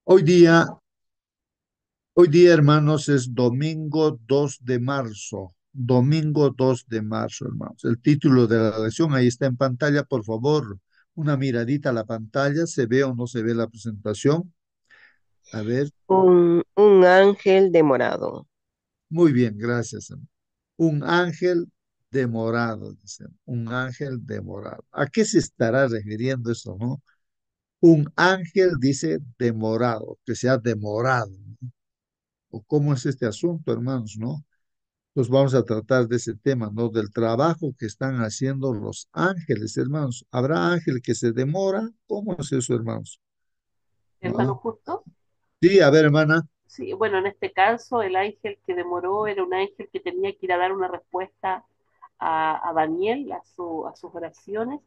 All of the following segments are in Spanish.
Hoy día, hoy día, hermanos, es domingo 2 de marzo. Domingo 2 de marzo, hermanos. El título de la lección ahí está en pantalla, por favor. Una miradita a la pantalla, ¿se ve o no se ve la presentación? A ver, Un ángel demorado. muy bien, gracias, hermano. Un ángel demorado, dicen. Un ángel demorado. ¿A qué se estará refiriendo eso, no? Un ángel dice demorado, que se ha demorado, ¿no? ¿O cómo es este asunto, hermanos, no? Pues vamos a tratar de ese tema, ¿no? Del trabajo que están haciendo los ángeles, hermanos. ¿Habrá ángel que se demora? ¿Cómo es eso, hermanos? Hermano ¿No? justo. Sí, a ver, hermana. Sí, bueno, en este caso el ángel que demoró era un ángel que tenía que ir a dar una respuesta a Daniel, a sus oraciones,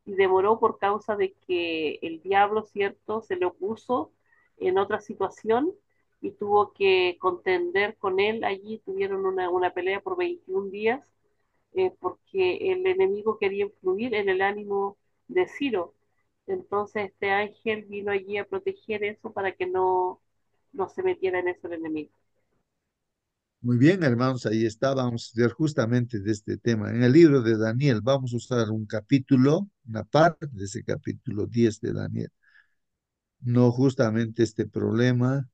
y demoró por causa de que el diablo, ¿cierto?, se le opuso en otra situación y tuvo que contender con él. Allí tuvieron una pelea por 21 días, porque el enemigo quería influir en el ánimo de Ciro. Entonces este ángel vino allí a proteger eso para que no se metiera en eso el enemigo. Muy bien, hermanos, ahí está. Vamos a estudiar justamente de este tema. En el libro de Daniel vamos a usar un capítulo, una parte de ese capítulo 10 de Daniel. No justamente este problema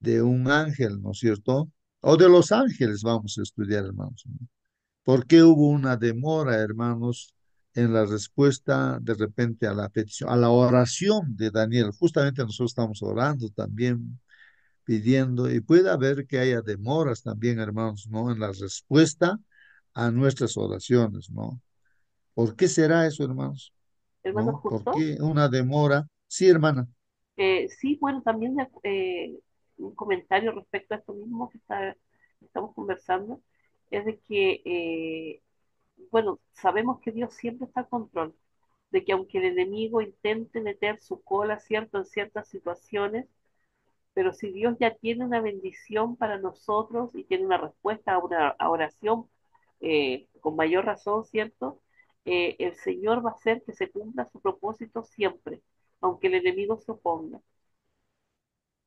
de un ángel, ¿no es cierto? O de los ángeles vamos a estudiar, hermanos, ¿no? ¿Por qué hubo una demora, hermanos, en la respuesta de repente a la petición, a la oración de Daniel? Justamente nosotros estamos orando también, pidiendo, y puede haber que haya demoras también, hermanos, ¿no? En la respuesta a nuestras oraciones, ¿no? ¿Por qué será eso, hermanos? Hermano ¿No? ¿Por justo. qué una demora? Sí, hermana. Sí, bueno, también un comentario respecto a esto mismo estamos conversando, es de que, bueno, sabemos que Dios siempre está al control, de que aunque el enemigo intente meter su cola, ¿cierto?, en ciertas situaciones, pero si Dios ya tiene una bendición para nosotros y tiene una respuesta a una a oración, con mayor razón, ¿cierto? El Señor va a hacer que se cumpla su propósito siempre, aunque el enemigo se oponga.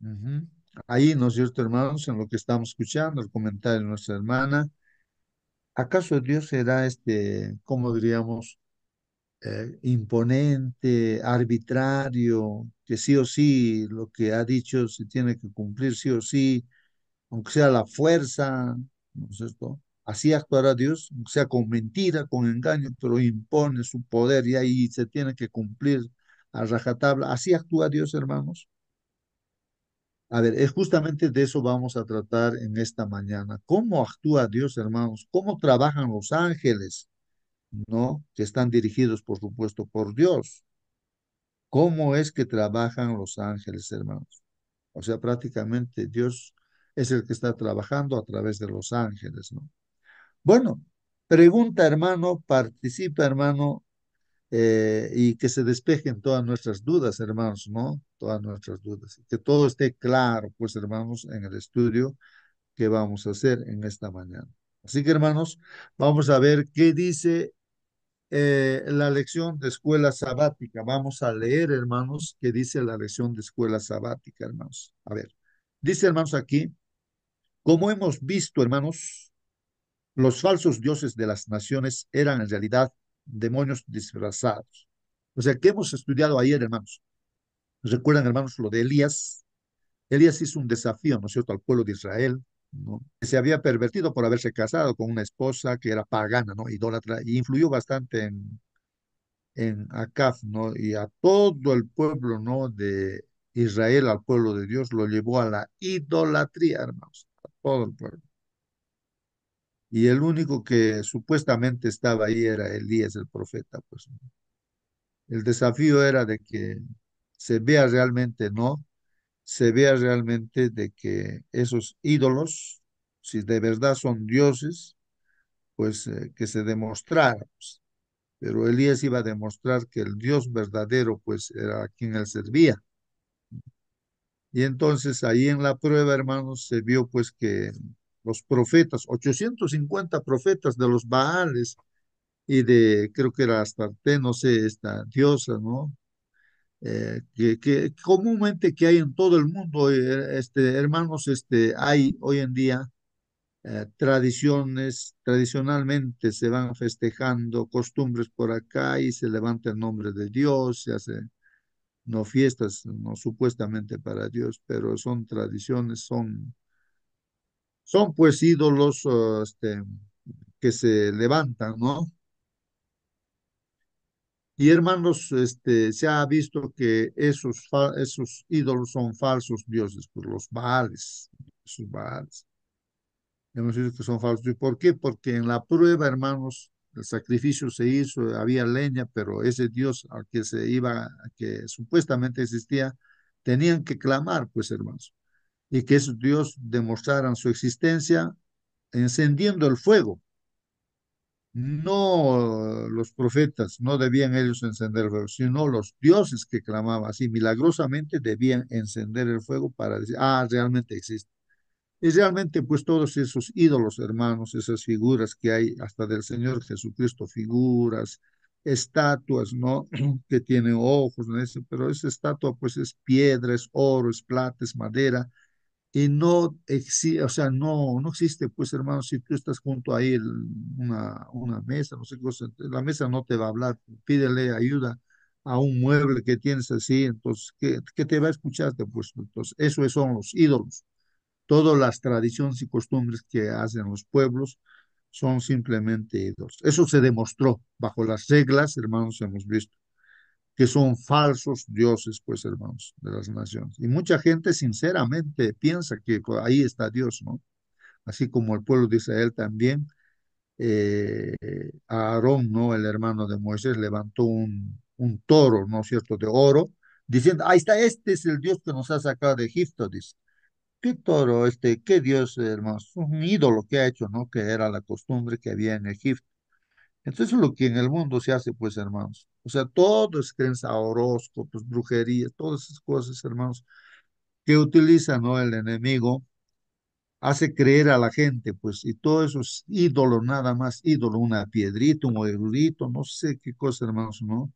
Ujú. Ahí, ¿no es cierto, hermanos? En lo que estamos escuchando, el comentario de nuestra hermana, ¿acaso Dios será cómo diríamos, imponente, arbitrario, que sí o sí lo que ha dicho se tiene que cumplir sí o sí, aunque sea la fuerza, ¿no es cierto? Así actuará Dios, aunque sea con mentira, con engaño, pero impone su poder y ahí se tiene que cumplir a rajatabla. Así actúa Dios, hermanos. A ver, es justamente de eso vamos a tratar en esta mañana. ¿Cómo actúa Dios, hermanos? ¿Cómo trabajan los ángeles, ¿no? Que están dirigidos, por supuesto, por Dios. ¿Cómo es que trabajan los ángeles, hermanos? O sea, prácticamente Dios es el que está trabajando a través de los ángeles, ¿no? Bueno, pregunta, hermano, participa, hermano, y que se despejen todas nuestras dudas, hermanos, ¿no? Todas nuestras dudas. Que todo esté claro, pues, hermanos, en el estudio que vamos a hacer en esta mañana. Así que, hermanos, vamos a ver qué dice la lección de escuela sabática. Vamos a leer, hermanos, qué dice la lección de escuela sabática, hermanos. A ver, dice, hermanos, aquí, como hemos visto, hermanos, los falsos dioses de las naciones eran en realidad demonios disfrazados. O sea, que hemos estudiado ayer, hermanos. ¿Recuerdan, hermanos, lo de Elías? Elías hizo un desafío, ¿no es cierto?, al pueblo de Israel, ¿no? Que se había pervertido por haberse casado con una esposa que era pagana, ¿no? Idólatra, y influyó bastante en Acab, ¿no? Y a todo el pueblo, ¿no? De Israel, al pueblo de Dios, lo llevó a la idolatría, hermanos, a todo el pueblo. Y el único que supuestamente estaba ahí era Elías, el profeta, pues. El desafío era de que se vea realmente, ¿no? Se vea realmente de que esos ídolos, si de verdad son dioses, pues que se demostrara, pues. Pero Elías iba a demostrar que el Dios verdadero, pues era a quien él servía. Y entonces ahí en la prueba, hermanos, se vio pues que los profetas, 850 profetas de los Baales y de, creo que era Astarte, no sé, esta diosa, ¿no? que comúnmente que hay en todo el mundo, hermanos, hay hoy en día tradiciones, tradicionalmente se van festejando costumbres por acá y se levanta el nombre de Dios, se hace no fiestas, no supuestamente para Dios, pero son tradiciones, son pues ídolos que se levantan, ¿no? Y hermanos, se ha visto que esos ídolos son falsos dioses, por los Baales, esos Baales. Hemos visto que son falsos. ¿Y por qué? Porque en la prueba, hermanos, el sacrificio se hizo, había leña, pero ese Dios al que se iba, que supuestamente existía, tenían que clamar, pues, hermanos, y que esos Dios demostraran su existencia encendiendo el fuego. No los profetas, no debían ellos encender el fuego, sino los dioses que clamaban así milagrosamente debían encender el fuego para decir, ah, realmente existe. Y realmente, pues todos esos ídolos, hermanos, esas figuras que hay hasta del Señor Jesucristo, figuras, estatuas, ¿no? Que tienen ojos, ¿no? Pero esa estatua, pues es piedra, es oro, es plata, es madera, y no existe, o sea, no existe, pues hermano, si tú estás junto ahí una mesa, no sé qué cosa, la mesa no te va a hablar, pídele ayuda a un mueble que tienes así, entonces, ¿qué te va a escucharte? Pues entonces, son los ídolos. Todas las tradiciones y costumbres que hacen los pueblos son simplemente ídolos. Eso se demostró bajo las reglas, hermanos, hemos visto que son falsos dioses, pues, hermanos, de las naciones. Y mucha gente sinceramente piensa que pues, ahí está Dios, ¿no? Así como el pueblo de Israel también, eh, a Aarón, ¿no? El hermano de Moisés levantó un toro, ¿no es cierto?, de oro, diciendo, ahí está, este es el Dios que nos ha sacado de Egipto, dice. ¿Qué toro, qué Dios, hermanos? Un ídolo que ha hecho, ¿no? Que era la costumbre que había en Egipto. Entonces, lo que en el mundo se hace, pues, hermanos. O sea, todo es creencia, horóscopos, brujería, todas esas cosas, hermanos, que utiliza, ¿no? El enemigo, hace creer a la gente, pues, y todo eso es ídolo, nada más ídolo, una piedrita, un erudito, no sé qué cosa, hermanos, ¿no?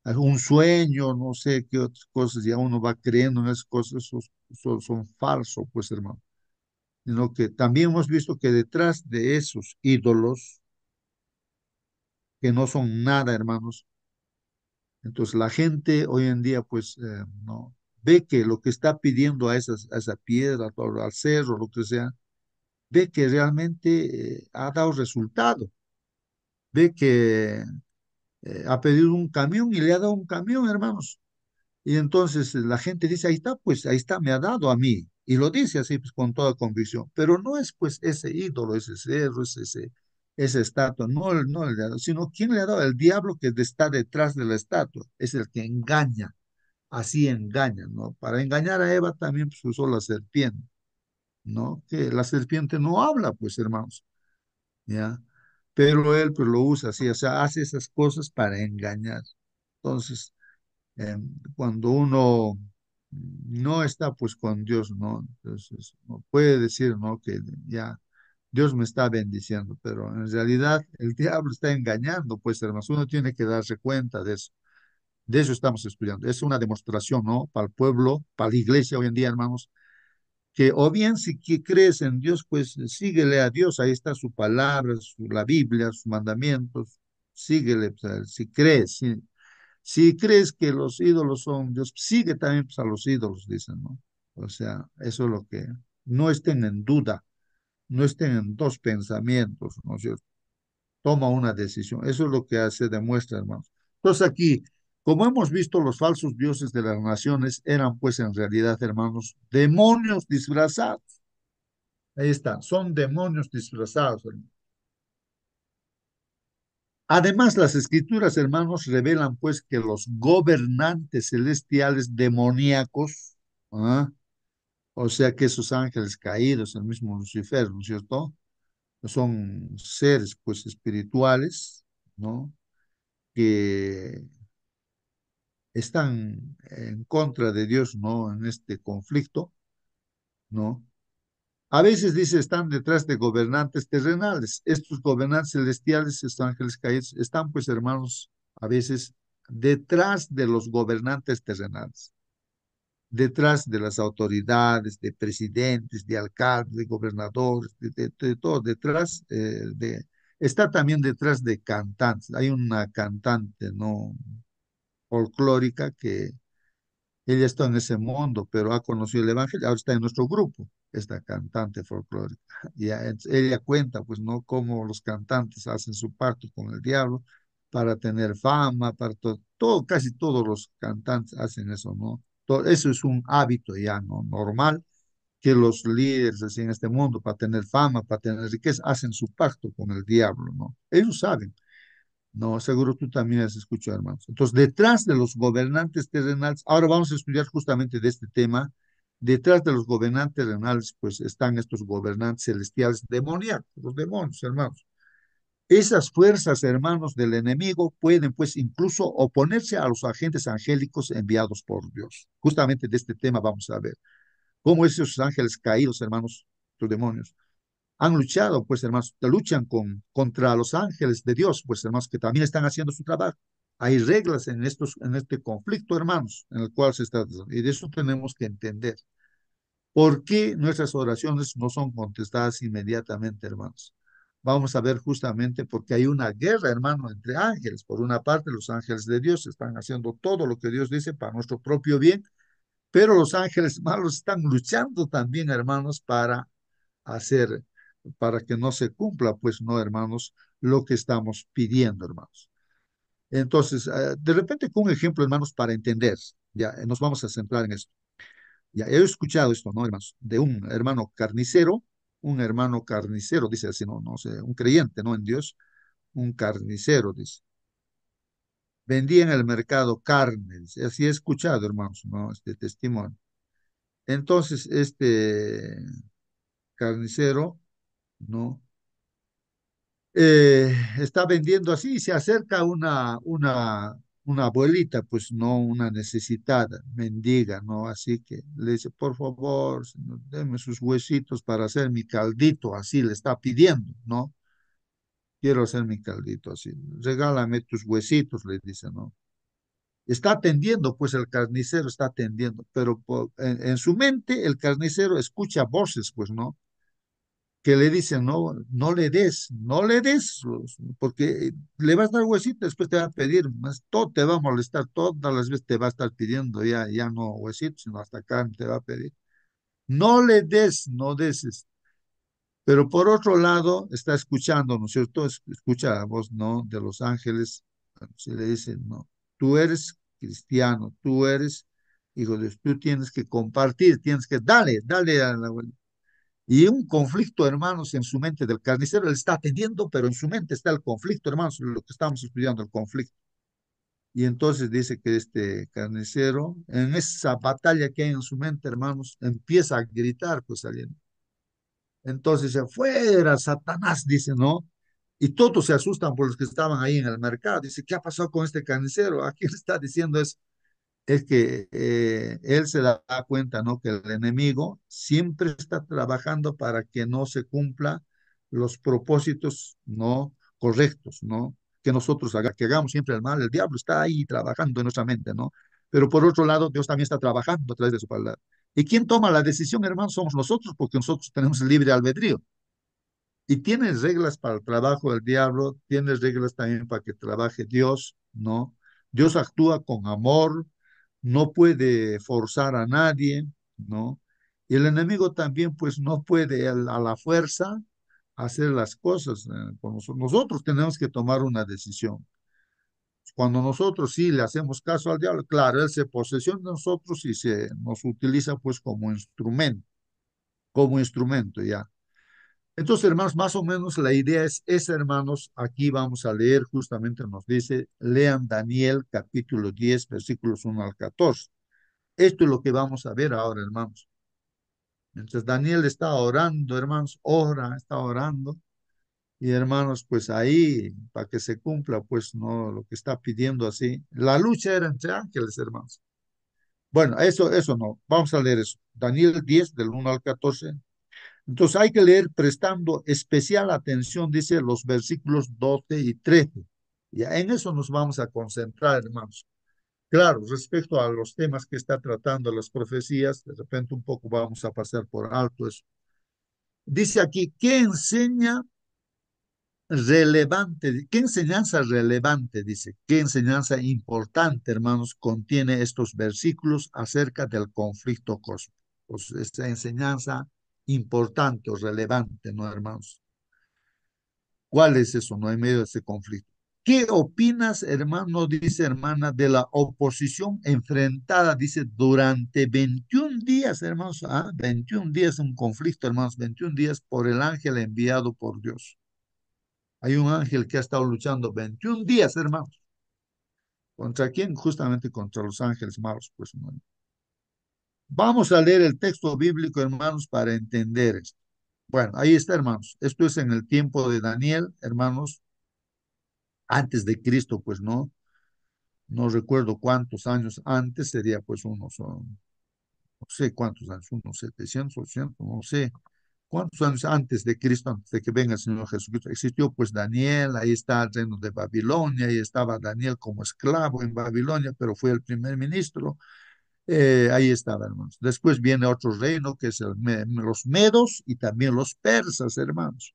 Un sueño, no sé qué otras cosas, ya uno va creyendo en esas cosas, esos son falsos, pues, hermano. Sino que también hemos visto que detrás de esos ídolos, que no son nada, hermanos, entonces la gente hoy en día, pues, no ve que lo que está pidiendo a esa piedra, o al cerro, lo que sea, ve que realmente ha dado resultado, ve que ha pedido un camión y le ha dado un camión, hermanos. Y entonces la gente dice, ahí está, pues ahí está, me ha dado a mí. Y lo dice así, pues con toda convicción. Pero no es pues ese ídolo, ese cerro, esa estatua, no le ha dado, sino ¿quién le ha dado? El diablo que está detrás de la estatua. Es el que engaña, así engaña, ¿no? Para engañar a Eva también pues, usó la serpiente, ¿no? Que la serpiente no habla, pues hermanos, ¿ya? Pero él pues lo usa así, o sea, hace esas cosas para engañar. Entonces, cuando uno no está pues con Dios, ¿no? Entonces, no puede decir, ¿no? Que ya Dios me está bendiciendo, pero en realidad el diablo está engañando, pues hermanos, uno tiene que darse cuenta de eso. De eso estamos estudiando. Es una demostración, ¿no? Para el pueblo, para la iglesia hoy en día, hermanos, que o bien si crees en Dios, pues síguele a Dios, ahí está su palabra, la Biblia, sus mandamientos, síguele, pues, si crees, si crees que los ídolos son Dios, sigue también pues, a los ídolos, dicen, ¿no? O sea, eso es lo que, no estén en duda, no estén en dos pensamientos, ¿no es cierto? Toma una decisión. Eso es lo que se demuestra, hermanos. Entonces aquí, como hemos visto, los falsos dioses de las naciones eran pues en realidad, hermanos, demonios disfrazados. Ahí están, son demonios disfrazados, hermanos. Además, las escrituras, hermanos, revelan pues que los gobernantes celestiales demoníacos, ¿ah? O sea que esos ángeles caídos, el mismo Lucifer, ¿no es cierto? Son seres pues espirituales, ¿no? Que están en contra de Dios, ¿no? En este conflicto, ¿no? A veces dice, están detrás de gobernantes terrenales. Estos gobernantes celestiales, estos ángeles caídos, están pues hermanos, a veces detrás de los gobernantes terrenales, detrás de las autoridades, de presidentes, de alcaldes, de gobernadores, de todo, detrás está también detrás de cantantes. Hay una cantante, ¿no? Folclórica que ella está en ese mundo, pero ha conocido el Evangelio, ahora está en nuestro grupo, esta cantante folclórica. Ella cuenta, pues, ¿no? Cómo los cantantes hacen su pacto con el diablo para tener fama, para todo, casi todos los cantantes hacen eso, ¿no? Eso es un hábito ya, ¿no? Normal, que los líderes así en este mundo, para tener fama, para tener riqueza, hacen su pacto con el diablo, ¿no? Ellos saben. No, seguro tú también has escuchado, hermanos. Entonces, detrás de los gobernantes terrenales, ahora vamos a estudiar justamente de este tema, detrás de los gobernantes terrenales, pues están estos gobernantes celestiales demoníacos, los demonios, hermanos. Esas fuerzas, hermanos, del enemigo pueden, pues, incluso oponerse a los agentes angélicos enviados por Dios. Justamente de este tema vamos a ver cómo esos ángeles caídos, hermanos, los demonios, han luchado, pues hermanos, luchan contra los ángeles de Dios, pues hermanos, que también están haciendo su trabajo. Hay reglas en este conflicto, hermanos, en el cual se está, y de eso tenemos que entender. ¿Por qué nuestras oraciones no son contestadas inmediatamente, hermanos? Vamos a ver justamente porque hay una guerra, hermano, entre ángeles. Por una parte, los ángeles de Dios están haciendo todo lo que Dios dice para nuestro propio bien, pero los ángeles malos están luchando también, hermanos, hacer, para que no se cumpla, pues no, hermanos, lo que estamos pidiendo, hermanos. Entonces, de repente, con un ejemplo, hermanos, para entender, ya nos vamos a centrar en esto. Ya he escuchado esto, ¿no, hermanos? De un hermano carnicero, dice así, no, no sé, un creyente, ¿no? En Dios, un carnicero, dice. Vendía en el mercado carne, dice. Así he escuchado, hermanos, ¿no? Este testimonio. Entonces, este carnicero, ¿no? Está vendiendo así y se acerca una abuelita, pues no una necesitada, mendiga, ¿no? Así que le dice, por favor, señor, deme sus huesitos para hacer mi caldito, así le está pidiendo, ¿no? Quiero hacer mi caldito así, regálame tus huesitos, le dice, ¿no? Está atendiendo, pues el carnicero está atendiendo, pero en su mente el carnicero escucha voces, pues, ¿no? Que le dicen, no, no le des, no le des, porque le vas a dar huesito, después te va a pedir, más todo te va a molestar, todas las veces te va a estar pidiendo ya, ya no huesito, sino hasta carne te va a pedir. No le des, no des. Pero por otro lado, está escuchando, ¿no es cierto? Escucha la voz, ¿no? De los ángeles, se le dice, no, tú eres cristiano, tú eres hijo de Dios, tú tienes que compartir, tienes que, dale a la abuela. Y un conflicto, hermanos, en su mente del carnicero, él está atendiendo, pero en su mente está el conflicto, hermanos, lo que estamos estudiando, el conflicto. Y entonces dice que este carnicero, en esa batalla que hay en su mente, hermanos, empieza a gritar, pues saliendo. Entonces, afuera, Satanás, dice, ¿no? Y todos se asustan por los que estaban ahí en el mercado. Dice, ¿qué ha pasado con este carnicero? ¿A quién le está diciendo eso? Es que él se da cuenta, ¿no? Que el enemigo siempre está trabajando para que no se cumpla los propósitos no correctos, ¿no? Que nosotros que hagamos siempre el mal. El diablo está ahí trabajando en nuestra mente, ¿no? Pero por otro lado, Dios también está trabajando a través de su palabra. ¿Y quién toma la decisión, hermano? Somos nosotros, porque nosotros tenemos el libre albedrío. Y tienes reglas para el trabajo del diablo, tienes reglas también para que trabaje Dios, ¿no? Dios actúa con amor, no puede forzar a nadie, ¿no? Y el enemigo también, pues, no puede a la fuerza hacer las cosas. Nosotros tenemos que tomar una decisión. Cuando nosotros sí le hacemos caso al diablo, claro, él se posesiona de nosotros y se nos utiliza, pues, como instrumento, ya. Entonces, hermanos, más o menos la idea es esa, hermanos. Aquí vamos a leer, justamente nos dice, lean Daniel capítulo 10 versículos 1 al 14. Esto es lo que vamos a ver ahora, hermanos. Mientras Daniel está orando, hermanos, está orando. Y hermanos, pues ahí, para que se cumpla, pues no, lo que está pidiendo así. La lucha era entre ángeles, hermanos. Bueno, eso no. Vamos a leer eso. Daniel 10 del 1 al 14. Entonces hay que leer prestando especial atención, dice los versículos 12 y 13. Ya en eso nos vamos a concentrar, hermanos. Claro, respecto a los temas que está tratando las profecías, de repente un poco vamos a pasar por alto eso. Dice aquí, ¿qué enseña relevante? ¿Qué enseñanza relevante, dice? ¿Qué enseñanza importante, hermanos, contiene estos versículos acerca del conflicto cósmico? Pues esta enseñanza importante o relevante, ¿no, hermanos? ¿Cuál es eso, no, en medio de ese conflicto? ¿Qué opinas, hermano, dice hermana, de la oposición enfrentada, dice, durante 21 días, hermanos? 21 días, un conflicto, hermanos, 21 días por el ángel enviado por Dios. Hay un ángel que ha estado luchando 21 días, hermanos. ¿Contra quién? Justamente contra los ángeles malos, pues. ¿No? Vamos a leer el texto bíblico, hermanos, para entender esto. Bueno, ahí está, hermanos. Esto es en el tiempo de Daniel, hermanos, antes de Cristo, pues no recuerdo cuántos años antes, sería pues unos, no sé cuántos años, unos 700, 800, no sé cuántos años antes de Cristo, antes de que venga el Señor Jesucristo, existió pues Daniel, ahí está el reino de Babilonia, ahí estaba Daniel como esclavo en Babilonia, pero fue el primer ministro, ahí estaba, hermanos. Después viene otro reino que es los medos y también los persas, hermanos.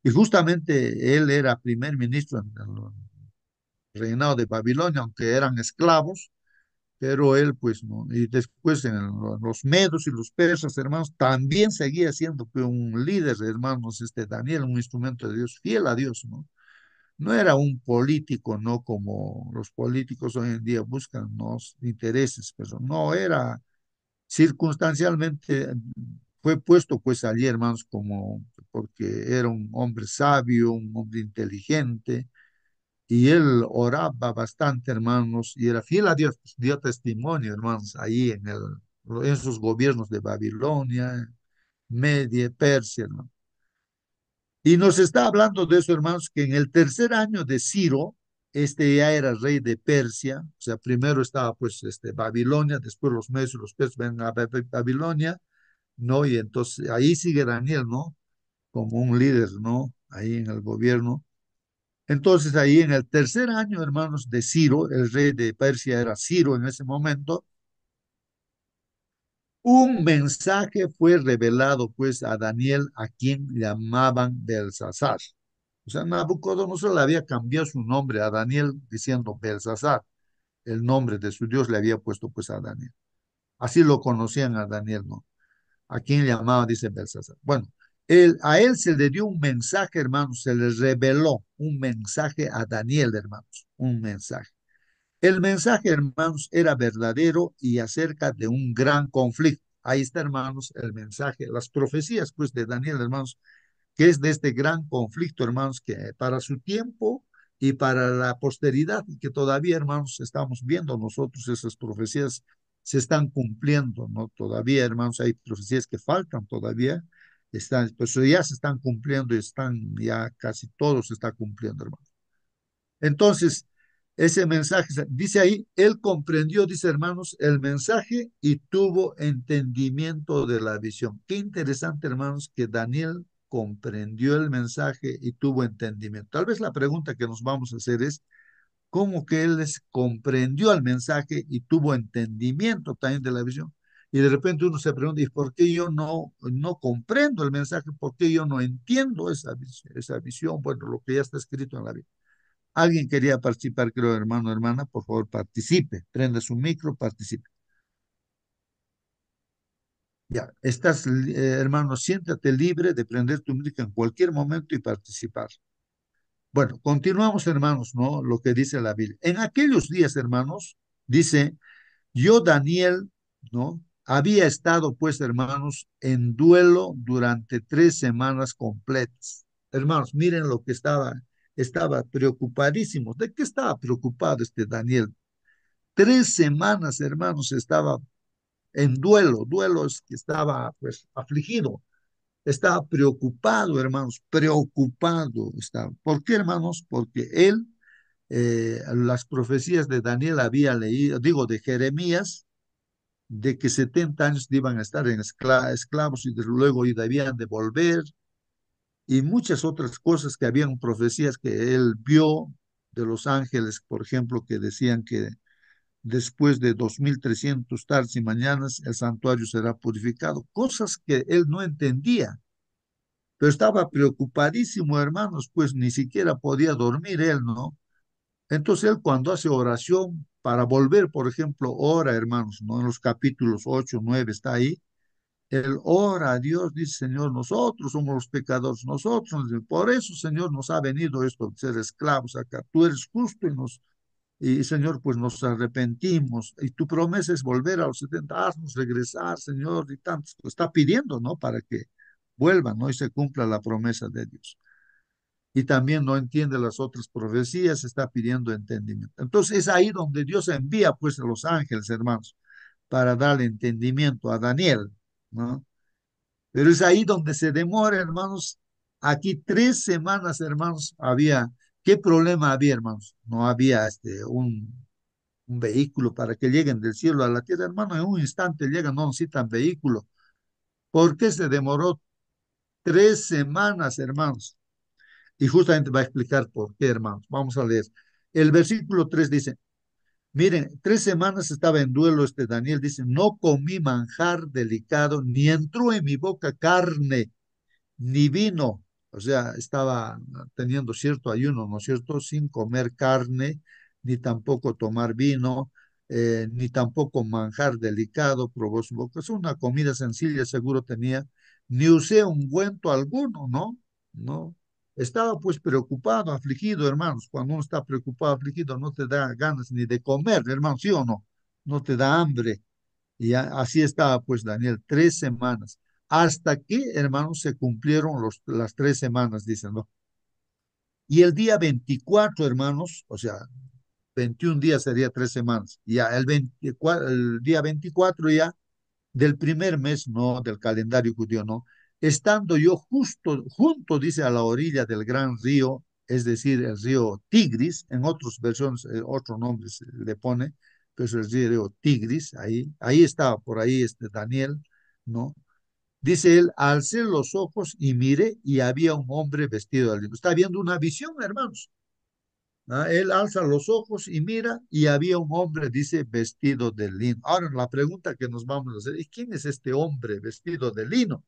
Y justamente él era primer ministro en el reinado de Babilonia, aunque eran esclavos, pero él pues no. Y después en los medos y los persas, hermanos, también seguía siendo pues, un líder, hermanos, Daniel, un instrumento de Dios, fiel a Dios, ¿no? No era un político, ¿no? Como los políticos hoy en día buscan los intereses, pero no era circunstancialmente, fue puesto pues allí, hermanos, como porque era un hombre sabio, un hombre inteligente, y él oraba bastante, hermanos, y era fiel a Dios, pues, dio testimonio, hermanos, ahí en sus gobiernos de Babilonia, Media, Persia, hermano. Y nos está hablando de eso, hermanos, que en el tercer año de Ciro, ya era rey de Persia, o sea, primero estaba pues Babilonia, después los medios y los persas ven a Babilonia, ¿no? Y entonces ahí sigue Daniel, ¿no? Como un líder, ¿no? Ahí en el gobierno. Entonces ahí en el tercer año, hermanos, de Ciro, el rey de Persia era Ciro en ese momento, un mensaje fue revelado pues a Daniel, a quien llamaban Belsasar. O sea, Nabucodonosor le había cambiado su nombre a Daniel diciendo Belsasar. El nombre de su Dios le había puesto pues a Daniel. Así lo conocían a Daniel, ¿no? A quien llamaban, dice Belsasar. Bueno, a él se le dio un mensaje, hermanos, se le reveló un mensaje a Daniel, hermanos, un mensaje. El mensaje, hermanos, era verdadero y acerca de un gran conflicto. Ahí está, hermanos, el mensaje, las profecías, pues, de Daniel, hermanos, que es de este gran conflicto, hermanos, que para su tiempo y para la posteridad, y que todavía, hermanos, estamos viendo nosotros esas profecías se están cumpliendo, ¿no? Todavía, hermanos, hay profecías que faltan todavía, pues ya se están cumpliendo y están, ya casi todo se está cumpliendo, hermanos. Entonces, ese mensaje, dice ahí, él comprendió, dice hermanos, el mensaje y tuvo entendimiento de la visión. Qué interesante, hermanos, que Daniel comprendió el mensaje y tuvo entendimiento. Tal vez la pregunta que nos vamos a hacer es, ¿cómo que él comprendió el mensaje y tuvo entendimiento también de la visión? Y de repente uno se pregunta, ¿y por qué yo no comprendo el mensaje? ¿Por qué yo no entiendo esa visión? Bueno, lo que ya está escrito en la Biblia. Alguien quería participar, creo, hermano, hermana, por favor, participe. Prenda su micro, participe. Ya, estás, hermano, siéntate libre de prender tu micro en cualquier momento y participar. Bueno, continuamos, hermanos, ¿no? Lo que dice la Biblia. En aquellos días, hermanos, dice, yo, Daniel, ¿no? Había estado, pues, hermanos, en duelo durante 3 semanas completas. Hermanos, miren lo que estaba preocupadísimo. ¿De qué estaba preocupado Daniel? 3 semanas, hermanos, estaba en duelos que estaba pues afligido, estaba preocupado, hermanos, preocupado estaba. ¿Por qué, hermanos? Porque él, las profecías de Daniel había leído, digo, de Jeremías, de que 70 años iban a estar en esclavos y luego debían de volver, y muchas otras cosas que habían profecías que él vio, de los ángeles, por ejemplo, que decían que después de 2300 tardes y mañanas el santuario será purificado, cosas que él no entendía, pero estaba preocupadísimo, hermanos, pues ni siquiera podía dormir él, ¿no? Entonces él cuando hace oración para volver, por ejemplo, ora, hermanos, ¿no? En los capítulos 8, 9 está ahí. Él ora a Dios, dice, Señor, nosotros somos los pecadores, nosotros, por eso, Señor, nos ha venido esto de ser esclavos acá. Tú eres justo y Señor, pues nos arrepentimos. Y tu promesa es volver a los 70, haznos regresar, Señor, y tantos. Lo está pidiendo, ¿no? Para que vuelvan, ¿no? Y se cumpla la promesa de Dios. Y también no entiende las otras profecías, está pidiendo entendimiento. Entonces es ahí donde Dios envía, pues, a los ángeles, hermanos, para darle entendimiento a Daniel, ¿no? Pero es ahí donde se demora, hermanos. Aquí 3 semanas, hermanos, había. ¿Qué problema había, hermanos? No había un vehículo para que lleguen del cielo a la tierra, hermano. En un instante llegan, no necesitan vehículo. ¿Por qué se demoró 3 semanas, hermanos? Y justamente va a explicar por qué, hermanos. Vamos a leer. El versículo 3 dice, miren, 3 semanas estaba en duelo este Daniel, dice, no comí manjar delicado, ni entró en mi boca carne ni vino, o sea, estaba teniendo cierto ayuno, ¿no es cierto? Sin comer carne, ni tampoco tomar vino, ni tampoco manjar delicado, probó su boca. Es una comida sencilla, seguro tenía, ni usé ungüento alguno, ¿no? No. Estaba pues preocupado, afligido, hermanos. Cuando uno está preocupado, afligido, no te da ganas ni de comer, hermanos, ¿sí o no? No te da hambre. Y así estaba pues Daniel 3 semanas, hasta que, hermanos, se cumplieron las 3 semanas, dicen, ¿no? Y el día 24, hermanos, o sea, 21 días sería 3 semanas, ya el día 24 ya del primer mes, no, del calendario judío, no, estando yo justo, junto, dice, a la orilla del gran río, es decir, el río Tigris, en otras versiones, otro nombre se le pone, pero es el río Tigris, ahí estaba por ahí Daniel, ¿no? Dice él, alcé los ojos y miré y había un hombre vestido de lino. Está viendo una visión, hermanos. ¿Ah? Él alza los ojos y mira y había un hombre, dice, vestido de lino. Ahora la pregunta que nos vamos a hacer es, ¿quién es este hombre vestido de lino?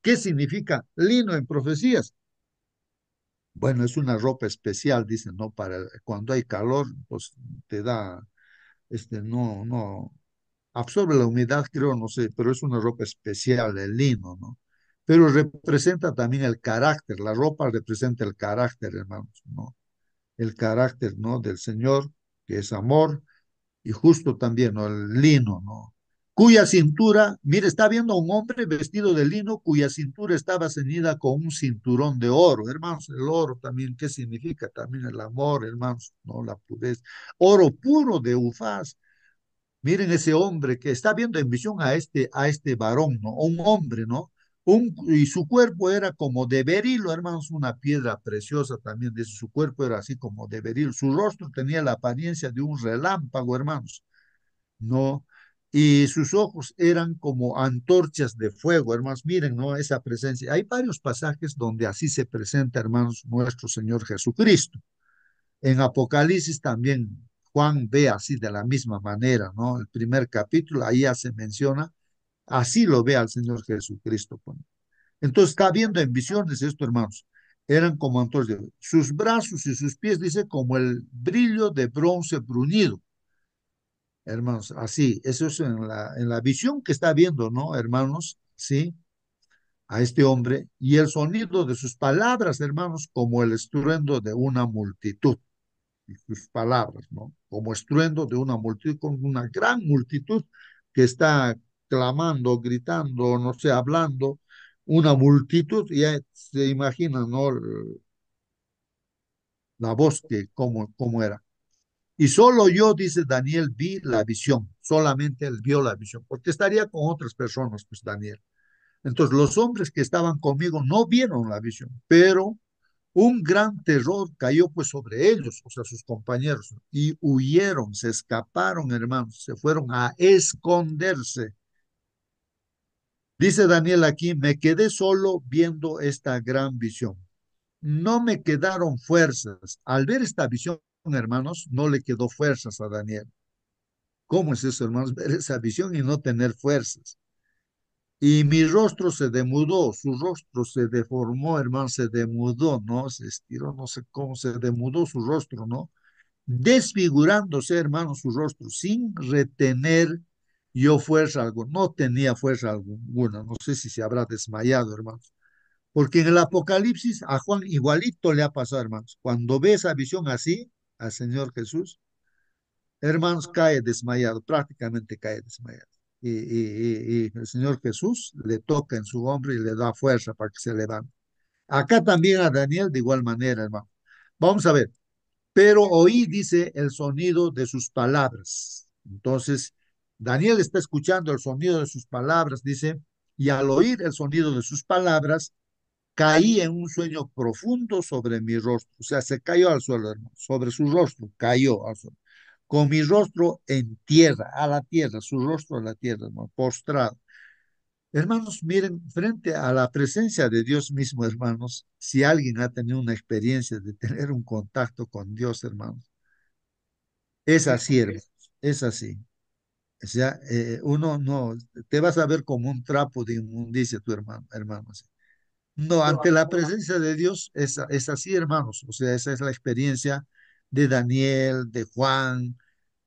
¿Qué significa lino en profecías? Bueno, es una ropa especial, dicen, ¿no? Para cuando hay calor, pues te da, no, absorbe la humedad, creo, no sé, pero es una ropa especial, el lino, ¿no? Pero representa también el carácter, la ropa representa el carácter, hermanos, ¿no? El carácter, ¿no? Del Señor, que es amor, y justo también, ¿no? El lino, ¿no? Cuya cintura, mire, está viendo a un hombre vestido de lino cuya cintura estaba ceñida con un cinturón de oro. Hermanos, el oro también, ¿qué significa? También el amor, hermanos, ¿no? La pureza. Oro puro de Ufaz. Miren ese hombre que está viendo en visión a este varón, ¿no? Un hombre, ¿no? Y su cuerpo era como de berilo, hermanos, una piedra preciosa también. Dice, su cuerpo era así como de berilo. Su rostro tenía la apariencia de un relámpago, hermanos, ¿no? Y sus ojos eran como antorchas de fuego, hermanos. Miren, ¿no? Esa presencia. Hay varios pasajes donde así se presenta, hermanos, nuestro Señor Jesucristo. En Apocalipsis también Juan ve así de la misma manera, ¿no? El primer capítulo, ahí ya se menciona, así lo ve al Señor Jesucristo. Pues. Entonces está viendo en visiones esto, hermanos. Eran como entonces, sus brazos y sus pies, dice, como el brillo de bronce bruñido. Hermanos, así, eso es en la visión que está viendo, ¿no, hermanos? Sí, a este hombre, y el sonido de sus palabras, hermanos, como el estruendo de una multitud. Y sus palabras, ¿no? Como estruendo de una multitud, con una gran multitud que está clamando, gritando, no sé, hablando, una multitud, ya se imagina, ¿no? La voz que, cómo era. Y solo yo, dice Daniel, vi la visión, solamente él vio la visión, porque estaría con otras personas, pues Daniel. Entonces, los hombres que estaban conmigo no vieron la visión, pero un gran terror cayó pues sobre ellos, o sea, sus compañeros, y huyeron, se escaparon, hermanos, se fueron a esconderse. Dice Daniel aquí, me quedé solo viendo esta gran visión. No me quedaron fuerzas. Al ver esta visión, hermanos, no le quedó fuerzas a Daniel. ¿Cómo es eso, hermanos? Ver esa visión y no tener fuerzas. Y mi rostro se demudó, su rostro se deformó, hermano, se demudó, ¿no? Se estiró, no sé cómo se demudó su rostro, ¿no? Desfigurándose, hermano, su rostro, sin retener yo fuerza alguna, no tenía fuerza alguna, no sé si se habrá desmayado, hermanos. Porque en el Apocalipsis a Juan igualito le ha pasado, hermanos. Cuando ve esa visión así, al Señor Jesús, hermanos, cae desmayado, prácticamente cae desmayado. Y el Señor Jesús le toca en su hombro y le da fuerza para que se levante. Acá también a Daniel de igual manera, hermano. Vamos a ver, pero oí, dice, el sonido de sus palabras. Entonces, Daniel está escuchando el sonido de sus palabras, dice, y al oír el sonido de sus palabras, caí en un sueño profundo sobre mi rostro. O sea, se cayó al suelo, hermano, sobre su rostro, cayó al suelo. Con mi rostro en tierra, a la tierra, su rostro a la tierra, hermano, postrado. Hermanos, miren, frente a la presencia de Dios mismo, hermanos, si alguien ha tenido una experiencia de tener un contacto con Dios, hermanos, es así, hermanos, es así. O sea, uno no, te vas a ver como un trapo de inmundicia, tu hermano, hermano. Así. No, ante la presencia de Dios es así, hermanos. O sea, esa es la experiencia de Daniel, de Juan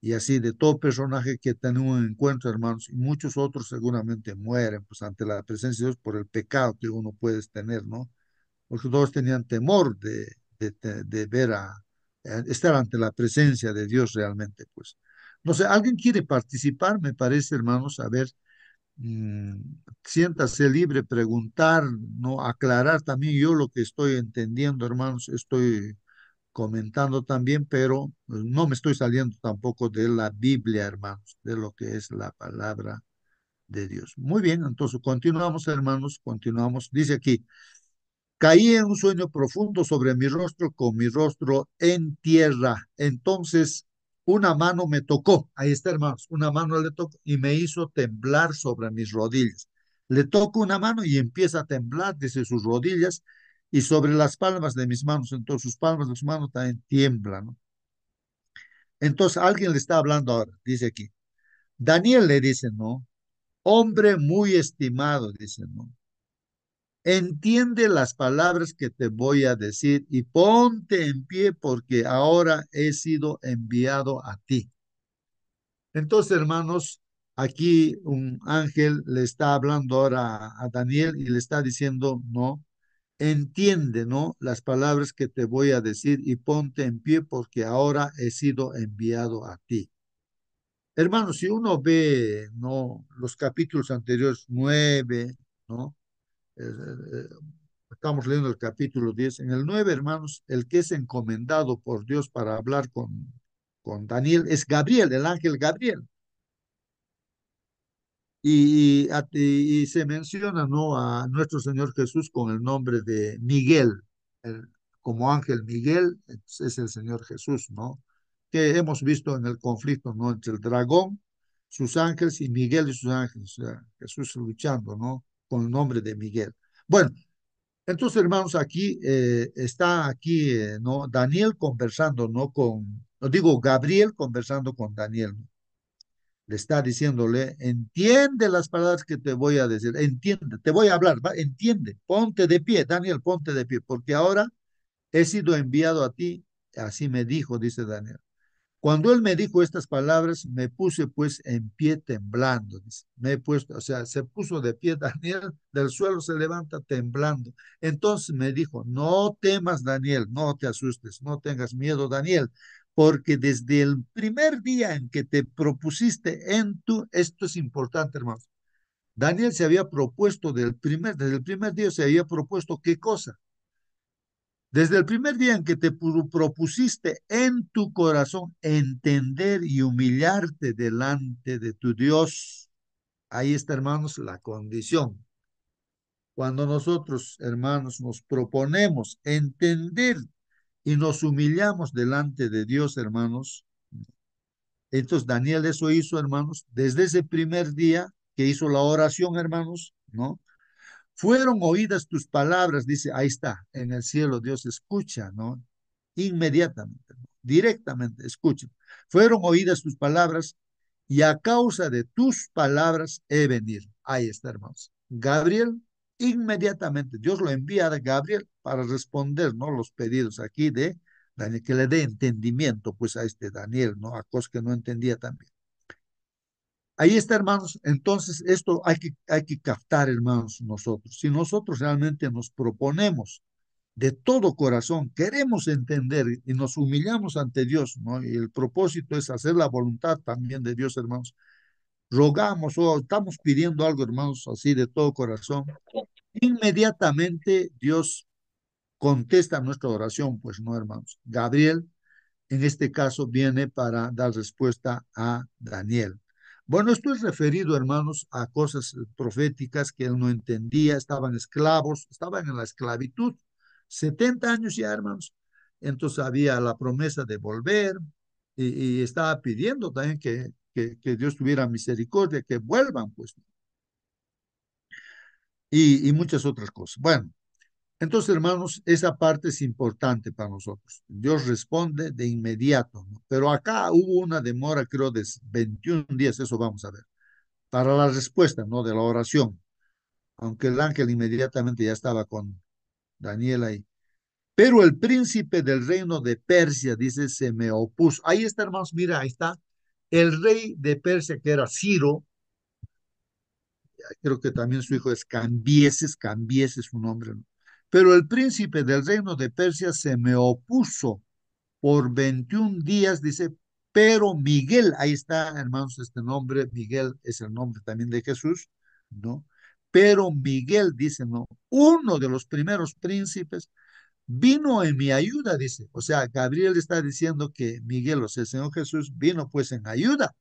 y así, de todo personaje que tiene un encuentro, hermanos. Y muchos otros seguramente mueren, pues, ante la presencia de Dios por el pecado que uno puede tener, ¿no? Porque todos tenían temor de ver estar ante la presencia de Dios realmente, pues. No sé, ¿alguien quiere participar? Me parece, hermanos, a ver, mm, siéntase libre, preguntar, no aclarar también yo lo que estoy entendiendo, hermanos, estoy comentando también, pero no me estoy saliendo tampoco de la Biblia, hermanos, de lo que es la palabra de Dios. Muy bien, entonces continuamos, hermanos, continuamos. Dice aquí. Caí en un sueño profundo sobre mi rostro con mi rostro en tierra. Entonces una mano me tocó, ahí está hermanos, una mano le tocó y me hizo temblar sobre mis rodillas. Le toco una mano y empieza a temblar desde sus rodillas y sobre las palmas de mis manos. Entonces sus palmas de sus manos también tiemblan, ¿no? Entonces alguien le está hablando ahora, dice aquí. Daniel le dice, ¿no? Hombre muy estimado, dice, ¿no? Entiende las palabras que te voy a decir y ponte en pie porque ahora he sido enviado a ti. Entonces, hermanos, aquí un ángel le está hablando ahora a Daniel y le está diciendo, no, entiende, ¿no? Las palabras que te voy a decir y ponte en pie porque ahora he sido enviado a ti. Hermanos, si uno ve, ¿no? Los capítulos anteriores, 9, ¿no? eh, Estamos leyendo el capítulo 10. En el 9, hermanos, el que es encomendado por Dios para hablar con Daniel es Gabriel, el ángel Gabriel. Y se menciona, ¿no? A nuestro Señor Jesús con el nombre de Miguel, el- como ángel Miguel, es el Señor Jesús, ¿no? Que hemos visto en el conflicto, ¿no? Entre el dragón, sus ángeles y Miguel y sus ángeles, o sea, Jesús luchando, ¿no? Con el nombre de Miguel. Bueno, entonces, hermanos, aquí está aquí, ¿no? Daniel conversando, ¿no? No digo, Gabriel conversando con Daniel, ¿no? Le está diciéndole, entiende las palabras que te voy a decir, entiende, te voy a hablar, ¿va? Entiende, ponte de pie, Daniel, ponte de pie, porque ahora he sido enviado a ti, así me dijo, dice Daniel. Cuando él me dijo estas palabras, me puse pues en pie temblando. Dice. Me he puesto, o sea, se puso de pie Daniel, del suelo se levanta temblando. Entonces me dijo, no temas Daniel, no te asustes, no tengas miedo Daniel, porque desde el primer día en que te propusiste esto es importante hermanos, Daniel se había propuesto desde el primer día se había propuesto qué cosa. Desde el primer día en que te propusiste en tu corazón entender y humillarte delante de tu Dios, ahí está, hermanos, la condición. Cuando nosotros, hermanos, nos proponemos entender y nos humillamos delante de Dios, hermanos, entonces Daniel eso hizo, hermanos, desde ese primer día que hizo la oración, hermanos, ¿no? Fueron oídas tus palabras, dice, ahí está, en el cielo Dios escucha, ¿no? Inmediatamente. directamente, escuchen. Fueron oídas tus palabras y a causa de tus palabras he venido. Ahí está, hermanos. Gabriel, inmediatamente, Dios lo envía a Gabriel para responder, ¿no? Los pedidos aquí de Daniel, que le dé entendimiento, pues, a este Daniel, ¿no? A cosas que no entendía también. Ahí está, hermanos. Entonces, esto hay que captar, hermanos, nosotros. Si nosotros realmente nos proponemos de todo corazón, queremos entender y nos humillamos ante Dios, ¿no? Y el propósito es hacer la voluntad también de Dios, hermanos. Rogamos o estamos pidiendo algo, hermanos, así de todo corazón. Inmediatamente Dios contesta nuestra oración, pues, ¿no, hermanos? Gabriel en este caso viene para dar respuesta a Daniel. Bueno, esto es referido, hermanos, a cosas proféticas que él no entendía, estaban esclavos, estaban en la esclavitud, 70 años ya, hermanos. Entonces había la promesa de volver y estaba pidiendo también que Dios tuviera misericordia, que vuelvan, pues, y muchas otras cosas. Bueno, entonces, hermanos, esa parte es importante para nosotros. Dios responde de inmediato, ¿no? Pero acá hubo una demora, creo, de 21 días, eso vamos a ver, para la respuesta, ¿no? De la oración, aunque el ángel inmediatamente ya estaba con Daniel ahí. Pero el príncipe del reino de Persia, dice, se me opuso. Ahí está, hermanos, mira, ahí está. El rey de Persia, que era Ciro, creo que también su hijo es Cambieses, Cambieses su nombre, ¿no? Pero el príncipe del reino de Persia se me opuso por 21 días, dice, pero Miguel, ahí está, hermanos, este nombre, Miguel es el nombre también de Jesús, ¿no? Pero Miguel, dice, no, uno de los primeros príncipes vino en mi ayuda, dice. O sea, Gabriel está diciendo que Miguel, o sea, el Señor Jesús, vino pues en ayuda,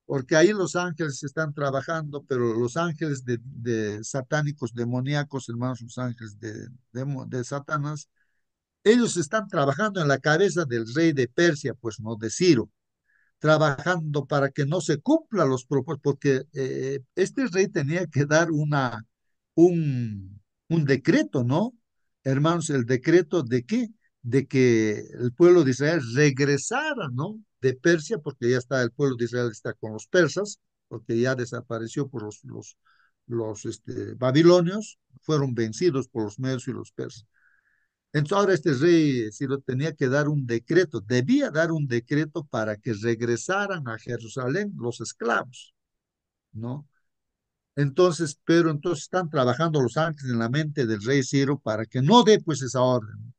porque ahí los ángeles están trabajando, pero los ángeles de satánicos, demoníacos, hermanos, los ángeles de Satanás, ellos están trabajando en la cabeza del rey de Persia, pues no de Ciro, trabajando para que no se cumplan los propósitos, porque este rey tenía que dar un decreto, ¿no? Hermanos, el decreto de qué? De que el pueblo de Israel regresara, ¿no? De Persia, porque ya está, el pueblo de Israel está con los persas, porque ya desapareció por los babilonios, fueron vencidos por los medios y los persas. Entonces ahora este rey Ciro tenía que dar un decreto, debía dar un decreto para que regresaran a Jerusalén los esclavos, ¿no? Entonces, pero entonces están trabajando los ángeles en la mente del rey Ciro para que no dé pues esa orden.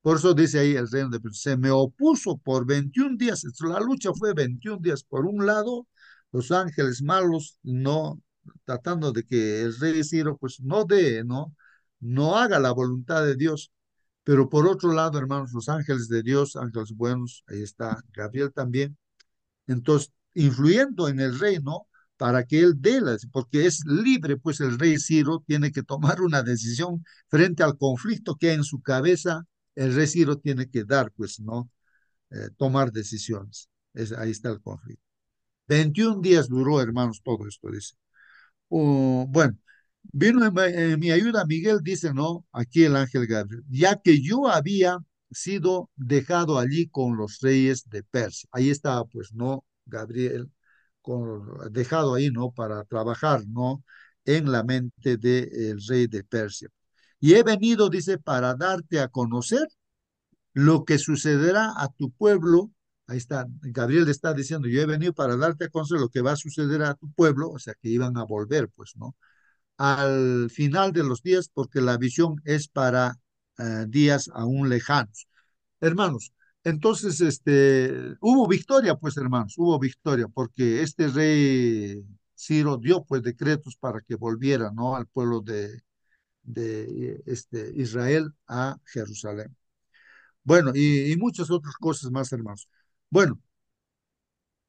Por eso dice ahí el reino de se me opuso por 21 días. La lucha fue 21 días. Por un lado, los ángeles malos no tratando de que el rey Ciro pues no dé, no haga la voluntad de Dios. Pero por otro lado, hermanos, los ángeles de Dios, ángeles buenos, ahí está Gabriel también, entonces, influyendo en el reino para que él dé las, porque es libre, pues el rey Ciro tiene que tomar una decisión frente al conflicto que hay en su cabeza, el rey Ciro tiene que dar, pues, ¿no? Tomar decisiones. Ahí está el conflicto. 21 días duró, hermanos, todo esto, dice. Bueno, vino en mi ayuda Miguel, dice, ¿no? Aquí el ángel Gabriel, ya que yo había sido dejado allí con los reyes de Persia. Ahí estaba, pues, ¿no? Gabriel, dejado ahí, ¿no? Para trabajar, ¿no? En la mente del rey de Persia. Y he venido, dice, para darte a conocer lo que sucederá a tu pueblo. Ahí está, Gabriel le está diciendo, yo he venido para darte a conocer lo que va a suceder a tu pueblo, o sea, que iban a volver, pues, ¿no? Al final de los días, porque la visión es para días aún lejanos. Hermanos, entonces, hubo victoria, pues, hermanos, hubo victoria, porque este rey Ciro dio, pues, decretos para que volviera, ¿no? Al pueblo de Israel a Jerusalén. Bueno, y muchas otras cosas más, hermanos. Bueno,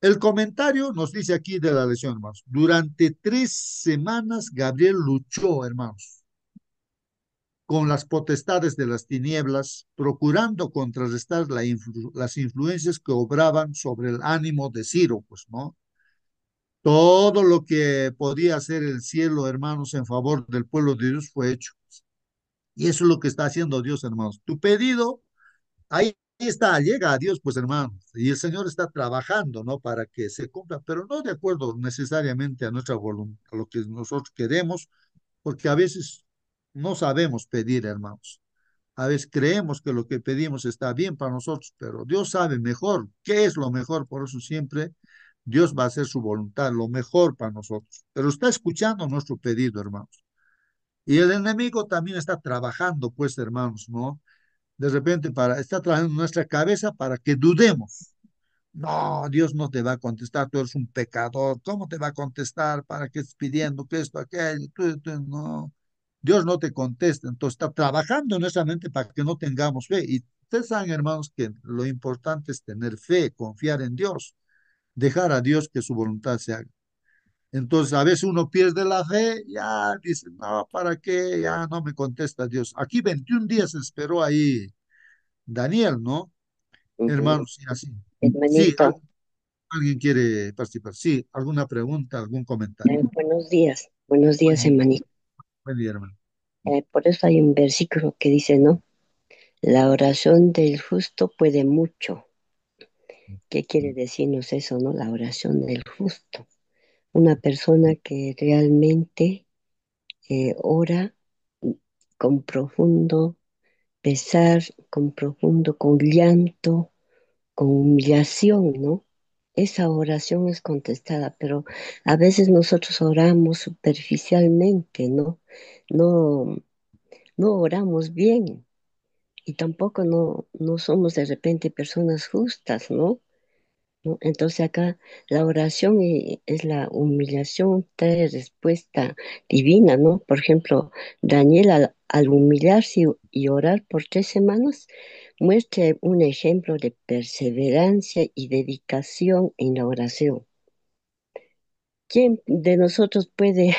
el comentario nos dice aquí de la lección, hermanos. Durante 3 semanas Gabriel luchó, hermanos, con las potestades de las tinieblas, procurando contrarrestar las influencias que obraban sobre el ánimo de Ciro, pues, ¿no? Todo lo que podía hacer el cielo, hermanos, en favor del pueblo de Dios fue hecho. Y eso es lo que está haciendo Dios, hermanos. Tu pedido, ahí está, llega a Dios, pues hermanos, y el Señor está trabajando, ¿no? Para que se cumpla, pero no de acuerdo necesariamente a nuestra voluntad, a lo que nosotros queremos, porque a veces no sabemos pedir, hermanos. A veces creemos que lo que pedimos está bien para nosotros, pero Dios sabe mejor qué es lo mejor, por eso siempre Dios va a hacer su voluntad, lo mejor para nosotros. Pero está escuchando nuestro pedido, hermanos. Y el enemigo también está trabajando, pues, hermanos, ¿no? De repente está trabajando en nuestra cabeza para que dudemos. No, Dios no te va a contestar, tú eres un pecador. ¿Cómo te va a contestar? ¿Para qué estás pidiendo que esto, aquello? No. Dios no te contesta. Entonces está trabajando en nuestra mente para que no tengamos fe. Y ustedes saben, hermanos, que lo importante es tener fe, confiar en Dios, dejar a Dios que su voluntad se haga. Entonces, a veces uno pierde la fe, ya dice, no, ¿para qué? Ya no me contesta Dios. Aquí 21 días esperó ahí Daniel, ¿no? Ujú. Hermanos, y así. Sí, Hermanito, alguien quiere participar. Sí, alguna pregunta, algún comentario. buenos Buen días, día, hermanito. buen día, hermano. Por eso hay un versículo que dice, ¿no? La oración del justo puede mucho. ¿Qué quiere decirnos eso, no? La oración del justo. Una persona que realmente ora con profundo pesar, con llanto, con humillación, ¿no? Esa oración es contestada, pero a veces nosotros oramos superficialmente, ¿no? No, no oramos bien y tampoco no somos de repente personas justas, ¿no? ¿No? Entonces acá la oración es la humillación, trae respuesta divina, ¿no? Por ejemplo, Daniel al humillarse y orar por 3 semanas, muestra un ejemplo de perseverancia y dedicación en la oración. ¿Quién de nosotros puede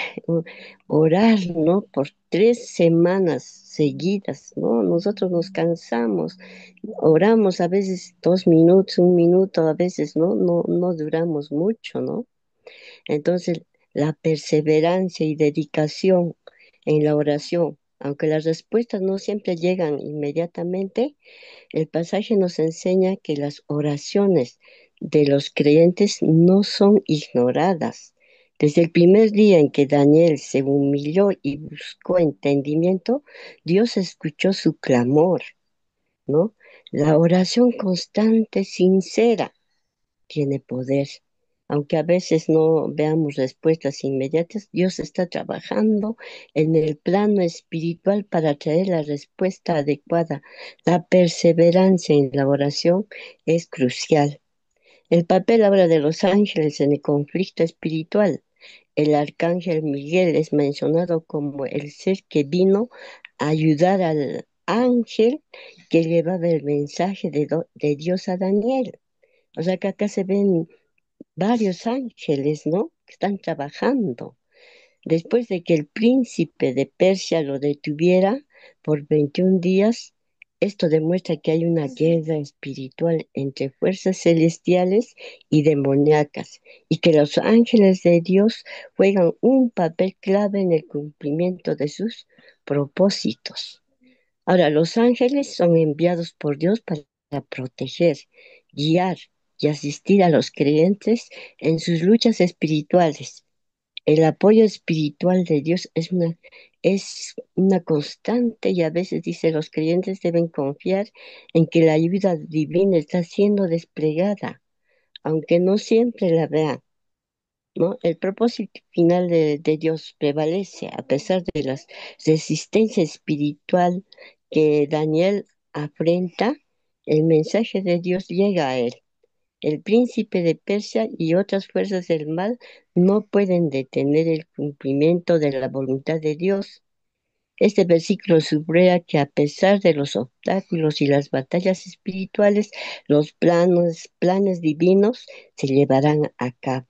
orar, ¿no? Por 3 semanas seguidas, ¿no? Nosotros nos cansamos, oramos a veces 2 minutos, 1 minuto, a veces, ¿no? No duramos mucho, ¿no? Entonces, la perseverancia y dedicación en la oración, aunque las respuestas no siempre llegan inmediatamente, el pasaje nos enseña que las oraciones de los creyentes no son ignoradas. Desde el primer día en que Daniel se humilló y buscó entendimiento, Dios escuchó su clamor, ¿no? La oración constante, sincera, tiene poder. Aunque a veces no veamos respuestas inmediatas, Dios está trabajando en el plano espiritual para traer la respuesta adecuada. La perseverancia en la oración es crucial. El papel ahora de los ángeles en el conflicto espiritual. El arcángel Miguel es mencionado como el ser que vino a ayudar al ángel que llevaba el mensaje de Dios a Daniel. O sea que acá se ven varios ángeles, ¿no? Que están trabajando. Después de que el príncipe de Persia lo detuviera por 21 días, esto demuestra que hay una guerra espiritual entre fuerzas celestiales y demoníacas, y que los ángeles de Dios juegan un papel clave en el cumplimiento de sus propósitos. Ahora, los ángeles son enviados por Dios para proteger, guiar y asistir a los creyentes en sus luchas espirituales. El apoyo espiritual de Dios es una constante y a veces dice los creyentes deben confiar en que la ayuda divina está siendo desplegada, aunque no siempre la vean. ¿No? El propósito final de Dios prevalece a pesar de la resistencia espiritual que Daniel afrenta, el mensaje de Dios llega a él. El príncipe de Persia y otras fuerzas del mal no pueden detener el cumplimiento de la voluntad de Dios. Este versículo subraya que a pesar de los obstáculos y las batallas espirituales, los planes divinos se llevarán a cabo,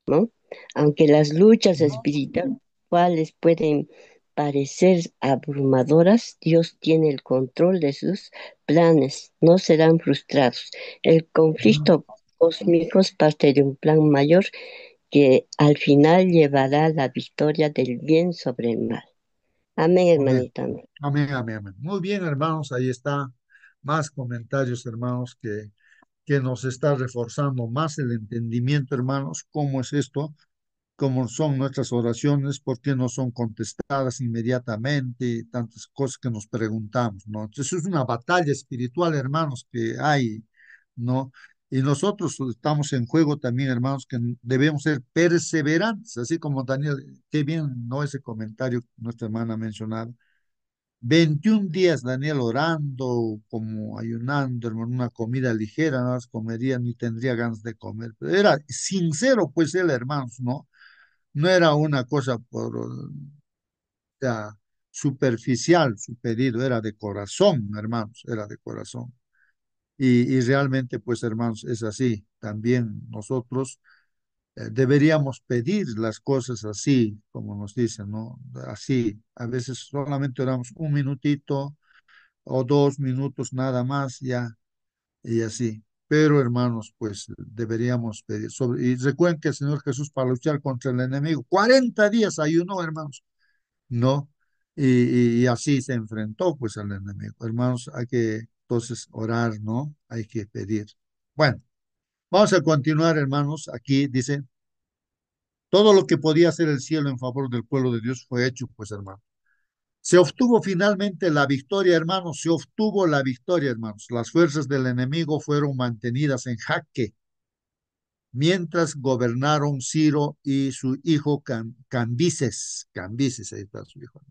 ¿no? Aunque las luchas espirituales pueden parecer abrumadoras, Dios tiene el control de sus planes, no serán frustrados. El conflicto cósmico es parte de un plan mayor que al final llevará la victoria del bien sobre el mal. Amén, Amén, hermanita. Amén. amén, amén, amén. Muy bien, hermanos, ahí está. más comentarios, hermanos, que nos está reforzando más el entendimiento, hermanos, cómo es esto, cómo son nuestras oraciones, por qué no son contestadas inmediatamente, tantas cosas que nos preguntamos, ¿no? Entonces es una batalla espiritual, hermanos, que hay, ¿no? Y nosotros estamos en juego también, hermanos, que debemos ser perseverantes, así como Daniel, qué bien, ¿no? Ese comentario que nuestra hermana mencionaba. 21 días, Daniel, orando, como ayunando, hermano, una comida ligera, nada más comería, ni tendría ganas de comer. Pero era sincero, pues, él, hermanos, ¿no? No era una cosa por, o sea, superficial su pedido, era de corazón, hermanos, era de corazón. Y realmente, pues, hermanos, es así. También nosotros deberíamos pedir las cosas así, como nos dicen, ¿no? Así. A veces solamente oramos un minutito o 2 minutos nada más, ya, y así. Pero, hermanos, pues deberíamos pedir sobre, y recuerden que el Señor Jesús para luchar contra el enemigo, 40 días ayunó, hermanos, ¿no? Y así se enfrentó pues al enemigo. Hermanos, hay que entonces orar, ¿no? Hay que pedir. Bueno, vamos a continuar, hermanos. Aquí dice, todo lo que podía hacer el cielo en favor del pueblo de Dios fue hecho, pues, hermanos. Se obtuvo finalmente la victoria, hermanos, se obtuvo la victoria, hermanos. Las fuerzas del enemigo fueron mantenidas en jaque mientras gobernaron Ciro y su hijo Cambises. Cambises, ahí está su hijo.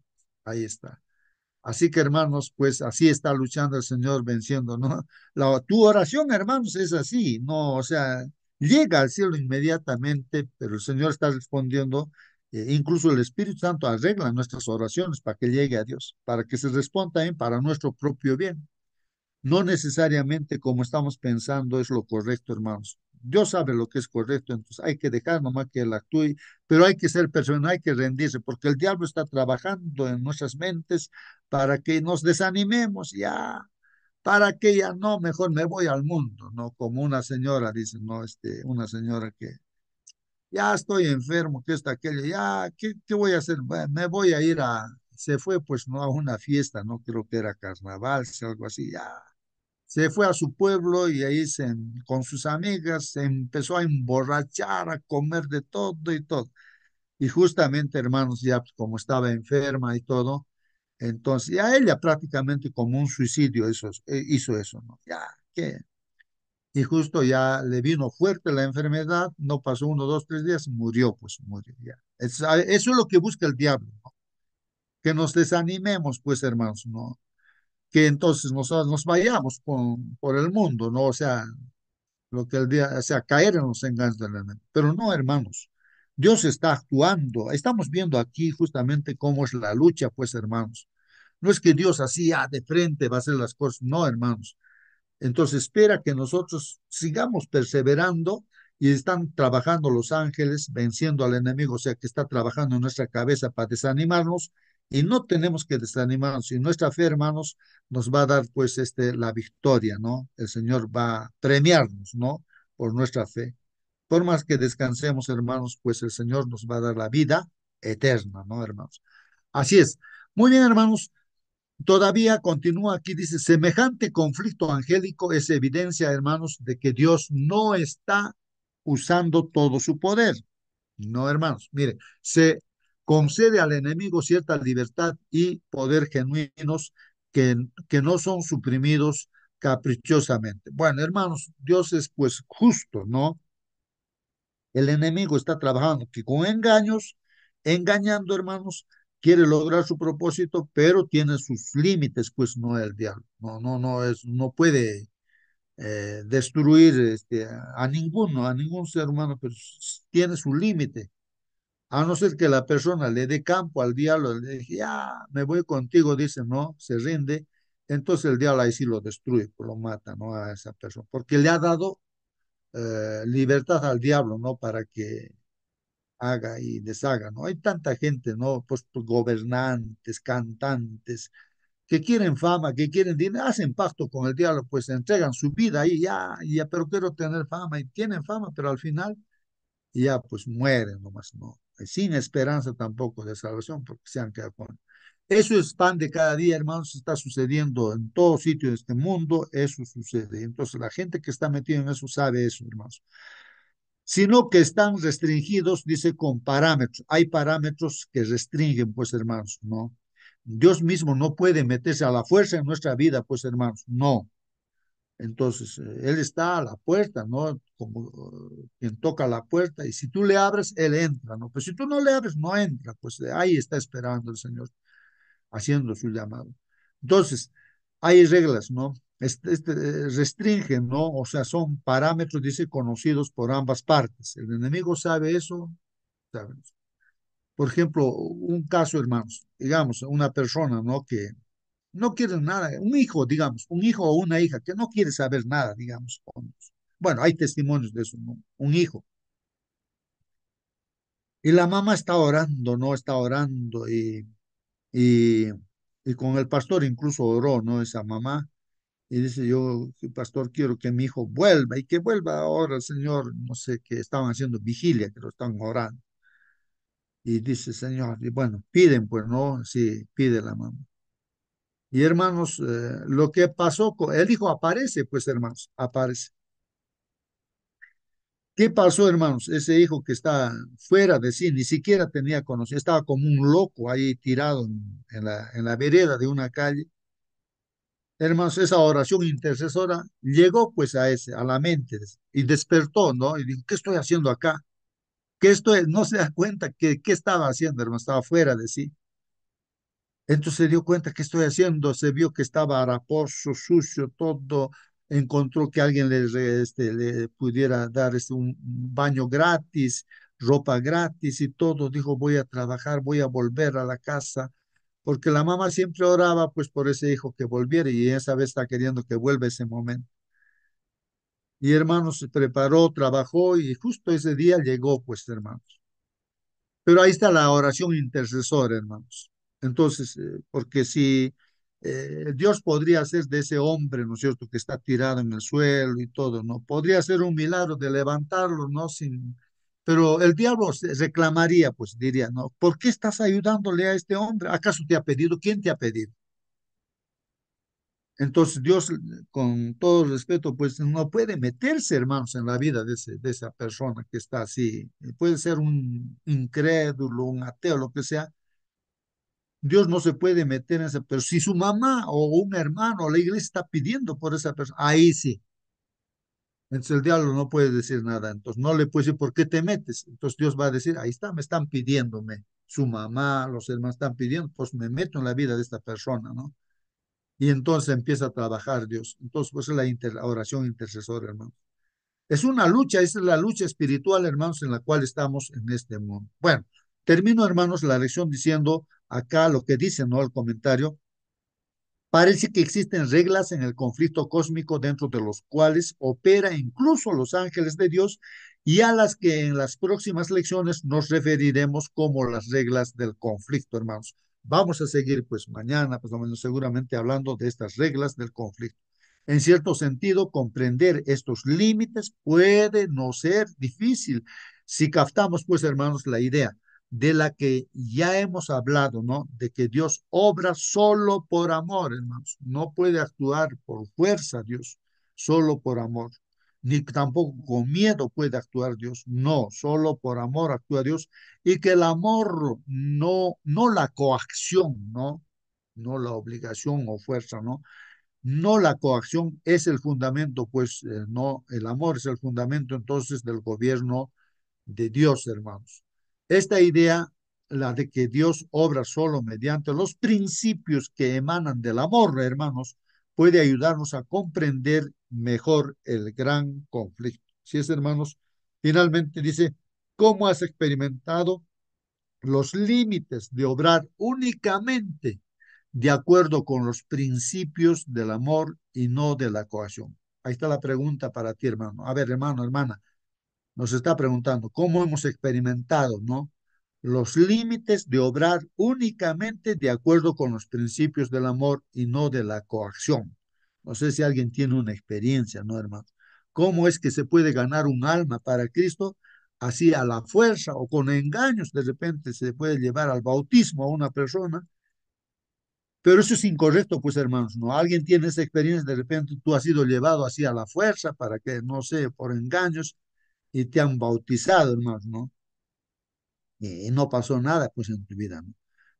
Ahí está. Así que, hermanos, pues así está luchando el Señor venciendo, ¿no? Tu oración, hermanos, es así, ¿no? O sea, llega al cielo inmediatamente, pero el Señor está respondiendo, incluso el Espíritu Santo arregla nuestras oraciones para que llegue a Dios, para que se responda también para nuestro propio bien. No necesariamente como estamos pensando es lo correcto, hermanos. Dios sabe lo que es correcto, entonces hay que dejar nomás que Él actúe, pero hay que ser persona, hay que rendirse, porque el diablo está trabajando en nuestras mentes para que nos desanimemos, ya, para que ya no, mejor me voy al mundo, ¿no? Como una señora, dice, no, una señora que ya estoy enfermo, que está aquello, ya, ¿qué voy a hacer? Bueno, me voy a ir se fue pues, ¿no? A una fiesta, ¿no? Creo que era carnaval, algo así, ya se fue a su pueblo y ahí con sus amigas se empezó a emborrachar, a comer de todo y todo. Y justamente, hermanos, ya pues, como estaba enferma y todo, entonces ya ella prácticamente como un suicidio hizo eso, ¿no? Ya, ¿qué? Y justo ya le vino fuerte la enfermedad, no pasó 1, 2, 3 días, murió, pues murió ya. Eso es lo que busca el diablo, ¿no? Que nos desanimemos, pues, hermanos, ¿no? Que entonces nos vayamos por el mundo, ¿no? O sea, lo que el día, o sea, caer en los engaños del enemigo. Pero no, hermanos, Dios está actuando. Estamos viendo aquí justamente cómo es la lucha, pues, hermanos. No es que Dios así, de frente va a hacer las cosas, no, hermanos. Entonces espera que nosotros sigamos perseverando y están trabajando los ángeles, venciendo al enemigo, o sea que está trabajando en nuestra cabeza para desanimarnos y no tenemos que desanimarnos. Y nuestra fe, hermanos, nos va a dar pues la victoria, ¿no? El Señor va a premiarnos, ¿no? Por nuestra fe. Por más que descansemos, hermanos, pues el Señor nos va a dar la vida eterna, ¿no, hermanos? Así es. Muy bien, hermanos. Todavía continúa aquí, dice, semejante conflicto angélico es evidencia, hermanos, de que Dios no está usando todo su poder. No, hermanos, mire, se concede al enemigo cierta libertad y poder genuinos que no son suprimidos caprichosamente. Bueno, hermanos, Dios es pues justo, ¿no? El enemigo está trabajando que con engaños, engañando, hermanos, quiere lograr su propósito, pero tiene sus límites, pues no el diablo. No, no, no puede destruir a ningún ser humano, pero tiene su límite. A no ser que la persona le dé campo al diablo, le dice, ya, me voy contigo, dice, no, se rinde. Entonces el diablo ahí sí lo destruye, pues lo mata, ¿no? A esa persona, porque le ha dado libertad al diablo, ¿no? Para que haga y deshaga, ¿no? Hay tanta gente, ¿no? Pues gobernantes, cantantes, que quieren fama, que quieren dinero, hacen pacto con el diablo, pues entregan su vida ahí, ya, pero quiero tener fama, y tienen fama, pero al final ya pues mueren nomás, ¿no? sin esperanza tampoco de salvación, porque se han quedado con... Eso es pan de cada día, hermanos, está sucediendo en todo sitio de este mundo, eso sucede. Entonces la gente que está metida en eso sabe eso, hermanos. Sino que están restringidos, dice, con parámetros. Hay parámetros que restringen, pues, hermanos, ¿no? Dios mismo no puede meterse a la fuerza en nuestra vida, pues, hermanos, no. Entonces, Él está a la puerta, ¿no? Como quien toca la puerta, y si tú le abres, Él entra, ¿no? Pero si tú no le abres, no entra, pues ahí está esperando el Señor, haciendo su llamado. Entonces, hay reglas, ¿no? Restringen, ¿no? O sea, son parámetros, dice, conocidos por ambas partes. El enemigo sabe eso, sabe. Por ejemplo, un caso, hermanos, digamos, una persona, ¿no? Que no quiere nada, un hijo, digamos, un hijo o una hija que no quiere saber nada, digamos. Bueno, hay testimonios de eso, ¿no? Un hijo. Y la mamá está orando, ¿no? Está orando y, y con el pastor incluso oró, ¿no? Esa mamá. Y dice, yo, pastor, quiero que mi hijo vuelva y que vuelva ahora, Señor, no sé, que estaban haciendo vigilia, que lo están orando. Y dice, Señor, y bueno, piden, pues, ¿no? Sí, pide la mamá. Y hermanos, lo que pasó con el hijo aparece, pues, hermanos, aparece. ¿Qué pasó, hermanos? Ese hijo que está fuera de sí, ni siquiera tenía conocimiento, estaba como un loco ahí tirado en la vereda de una calle. Hermanos, esa oración intercesora llegó pues a ese, a la mente y despertó, ¿no? Y dijo, ¿qué estoy haciendo acá? ¿Qué estoy? No se da cuenta que qué estaba haciendo, hermano, estaba fuera de sí. Entonces se dio cuenta que estoy haciendo, se vio que estaba haraposo, sucio, todo, encontró que alguien le pudiera dar un baño gratis, ropa gratis y todo. Dijo, voy a trabajar, voy a volver a la casa, porque la mamá siempre oraba pues por ese hijo que volviera y esa vez está queriendo que vuelva ese momento. Y hermanos, se preparó, trabajó y justo ese día llegó pues hermanos. Pero ahí está la oración intercesora, hermanos. Entonces, porque si Dios podría hacer de ese hombre, ¿no es cierto?, que está tirado en el suelo y todo, ¿no? Podría hacer un milagro de levantarlo, ¿no? Pero el diablo reclamaría, pues diría, ¿no? ¿Por qué estás ayudándole a este hombre? ¿Acaso te ha pedido? ¿Quién te ha pedido? Entonces Dios, con todo respeto, pues no puede meterse, hermanos, en la vida de esa persona que está así. Puede ser un incrédulo, un ateo, lo que sea. Dios no se puede meter en esa persona. Si su mamá o un hermano o la iglesia está pidiendo por esa persona, ahí sí. Entonces el diablo no puede decir nada. Entonces no le puede decir, ¿por qué te metes? Entonces Dios va a decir, ahí está, me están pidiéndome. Su mamá, los hermanos están pidiendo, pues me meto en la vida de esta persona, ¿no? Y entonces empieza a trabajar Dios. Entonces, pues es la oración intercesora, hermano. Es una lucha, esa es la lucha espiritual, hermanos, en la cual estamos en este mundo. Bueno, termino, hermanos, la lección diciendo acá lo que dice, ¿no? El comentario. Parece que existen reglas en el conflicto cósmico dentro de los cuales opera incluso los ángeles de Dios y a las que en las próximas lecciones nos referiremos como las reglas del conflicto, hermanos. Vamos a seguir pues mañana, pues seguramente hablando de estas reglas del conflicto. En cierto sentido, comprender estos límites puede no ser difícil si captamos pues, hermanos, la idea de la que ya hemos hablado, ¿no? De que Dios obra solo por amor, hermanos. No puede actuar por fuerza Dios, solo por amor. Ni tampoco con miedo puede actuar Dios. No, solo por amor actúa Dios. Y que el amor no la coacción, ¿no? No la obligación o fuerza, ¿no? No la coacción es el fundamento, pues no, el amor es el fundamento entonces del gobierno de Dios, hermanos. Esta idea, la de que Dios obra solo mediante los principios que emanan del amor, hermanos, puede ayudarnos a comprender mejor el gran conflicto. Si es, hermanos, finalmente dice, ¿cómo has experimentado los límites de obrar únicamente de acuerdo con los principios del amor y no de la coacción? Ahí está la pregunta para ti, hermano. A ver, hermano, hermana, nos está preguntando cómo hemos experimentado, ¿no? Los límites de obrar únicamente de acuerdo con los principios del amor y no de la coacción. No sé si alguien tiene una experiencia, ¿no, hermano? ¿Cómo es que se puede ganar un alma para Cristo? así a la fuerza o con engaños, de repente se puede llevar al bautismo a una persona, pero eso es incorrecto, pues hermanos, ¿no? Alguien tiene esa experiencia, de repente tú has sido llevado así a la fuerza para que, no sé, por engaños y te han bautizado, hermanos, ¿no? Y no pasó nada, pues, en tu vida, ¿no?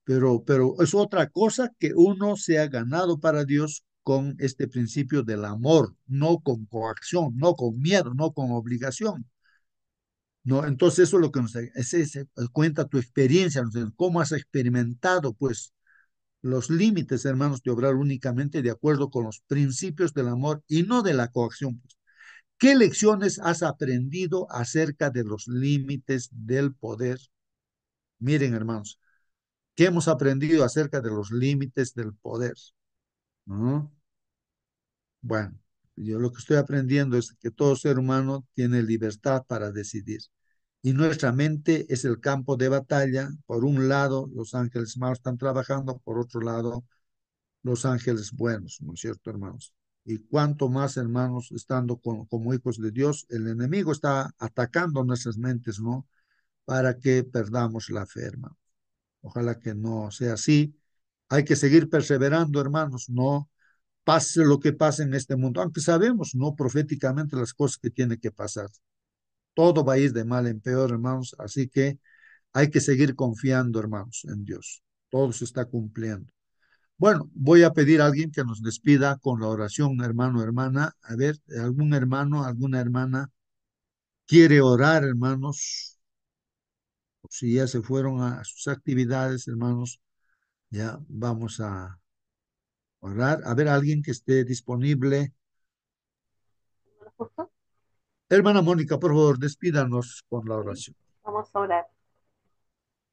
Pero es otra cosa que uno se ha ganado para Dios con este principio del amor, no con coacción, no con miedo, no con obligación. ¿No? Entonces eso es lo que cuenta tu experiencia, ¿no? Cómo has experimentado, pues, los límites, hermanos, de obrar únicamente de acuerdo con los principios del amor y no de la coacción, pues. ¿Qué lecciones has aprendido acerca de los límites del poder? Miren, hermanos, ¿qué hemos aprendido acerca de los límites del poder? ¿No? Bueno, yo lo que estoy aprendiendo es que todo ser humano tiene libertad para decidir. Y nuestra mente es el campo de batalla. Por un lado, los ángeles malos están trabajando, por otro lado, los ángeles buenos, ¿no es cierto, hermanos? Y cuanto más, hermanos, estando como hijos de Dios, el enemigo está atacando nuestras mentes, ¿no? Para que perdamos la fe, hermano. Ojalá que no sea así. Hay que seguir perseverando, hermanos, no pase lo que pase en este mundo, aunque sabemos, no proféticamente, las cosas que tiene que pasar. Todo va a ir de mal en peor, hermanos, así que hay que seguir confiando, hermanos, en Dios. Todo se está cumpliendo. Bueno, voy a pedir a alguien que nos despida con la oración, hermano, hermana. A ver, algún hermano, alguna hermana quiere orar, hermanos. O si ya se fueron a sus actividades, hermanos, ya vamos a orar. A ver, alguien que esté disponible. Justo, Hermana Mónica, por favor, despídanos con la sí. oración. Vamos a orar.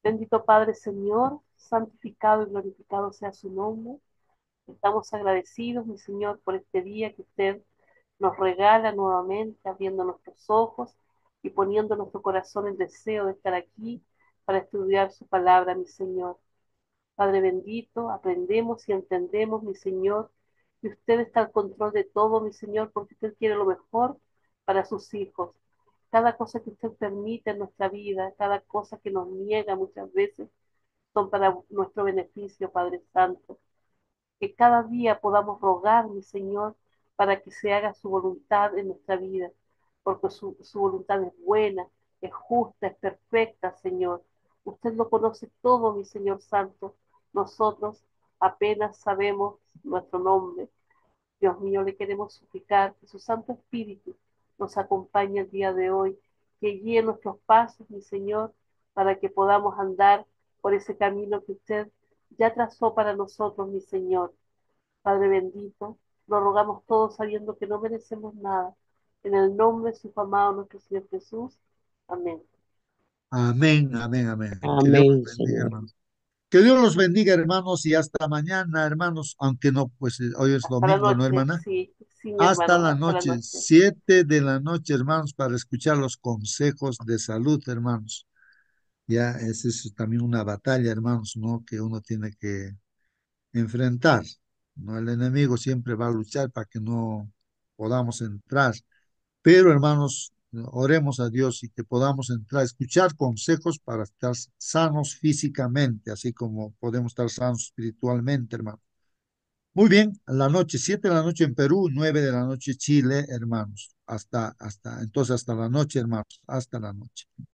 Bendito Padre Señor, santificado y glorificado sea su nombre. Estamos agradecidos, mi Señor, por este día que usted nos regala nuevamente, abriendo nuestros ojos y poniendo en nuestro corazón el deseo de estar aquí para estudiar su palabra, mi Señor. Padre bendito, aprendemos y entendemos, mi Señor, que usted está al control de todo, mi Señor, porque usted quiere lo mejor para sus hijos. Cada cosa que usted permite en nuestra vida, cada cosa que nos niega muchas veces, son para nuestro beneficio, Padre Santo. Que cada día podamos rogar, mi Señor, para que se haga su voluntad en nuestra vida, porque su voluntad es buena, es justa, es perfecta, Señor. Usted lo conoce todo, mi Señor Santo. Nosotros apenas sabemos nuestro nombre. Dios mío, le queremos suplicar que su Santo Espíritu nos acompañe el día de hoy, que guíe nuestros pasos, mi Señor, para que podamos andar por ese camino que usted ya trazó para nosotros, mi Señor. Padre bendito, lo rogamos todos sabiendo que no merecemos nada. En el nombre de su amado nuestro Señor Jesús. Amén. Amén, amén, amén. Que Dios los Amén, bendiga, Señor. hermanos. Que Dios los bendiga, hermanos, y hasta mañana, hermanos, aunque no, pues hoy es Hasta la domingo, ¿no, noche, hermana? sí, sí, mi Hasta hermano, la hasta la noche, noche. 7 de la noche, hermanos, para escuchar los consejos de salud, hermanos. Ya, esa es también una batalla, hermanos, ¿no? Que uno tiene que enfrentar, ¿no? El enemigo siempre va a luchar para que no podamos entrar. Pero, hermanos, oremos a Dios y que podamos entrar, escuchar consejos para estar sanos físicamente, así como podemos estar sanos espiritualmente, hermanos. Muy bien, la noche, 7 de la noche en Perú, 9 de la noche Chile, hermanos. Entonces hasta la noche, hermanos, hasta la noche.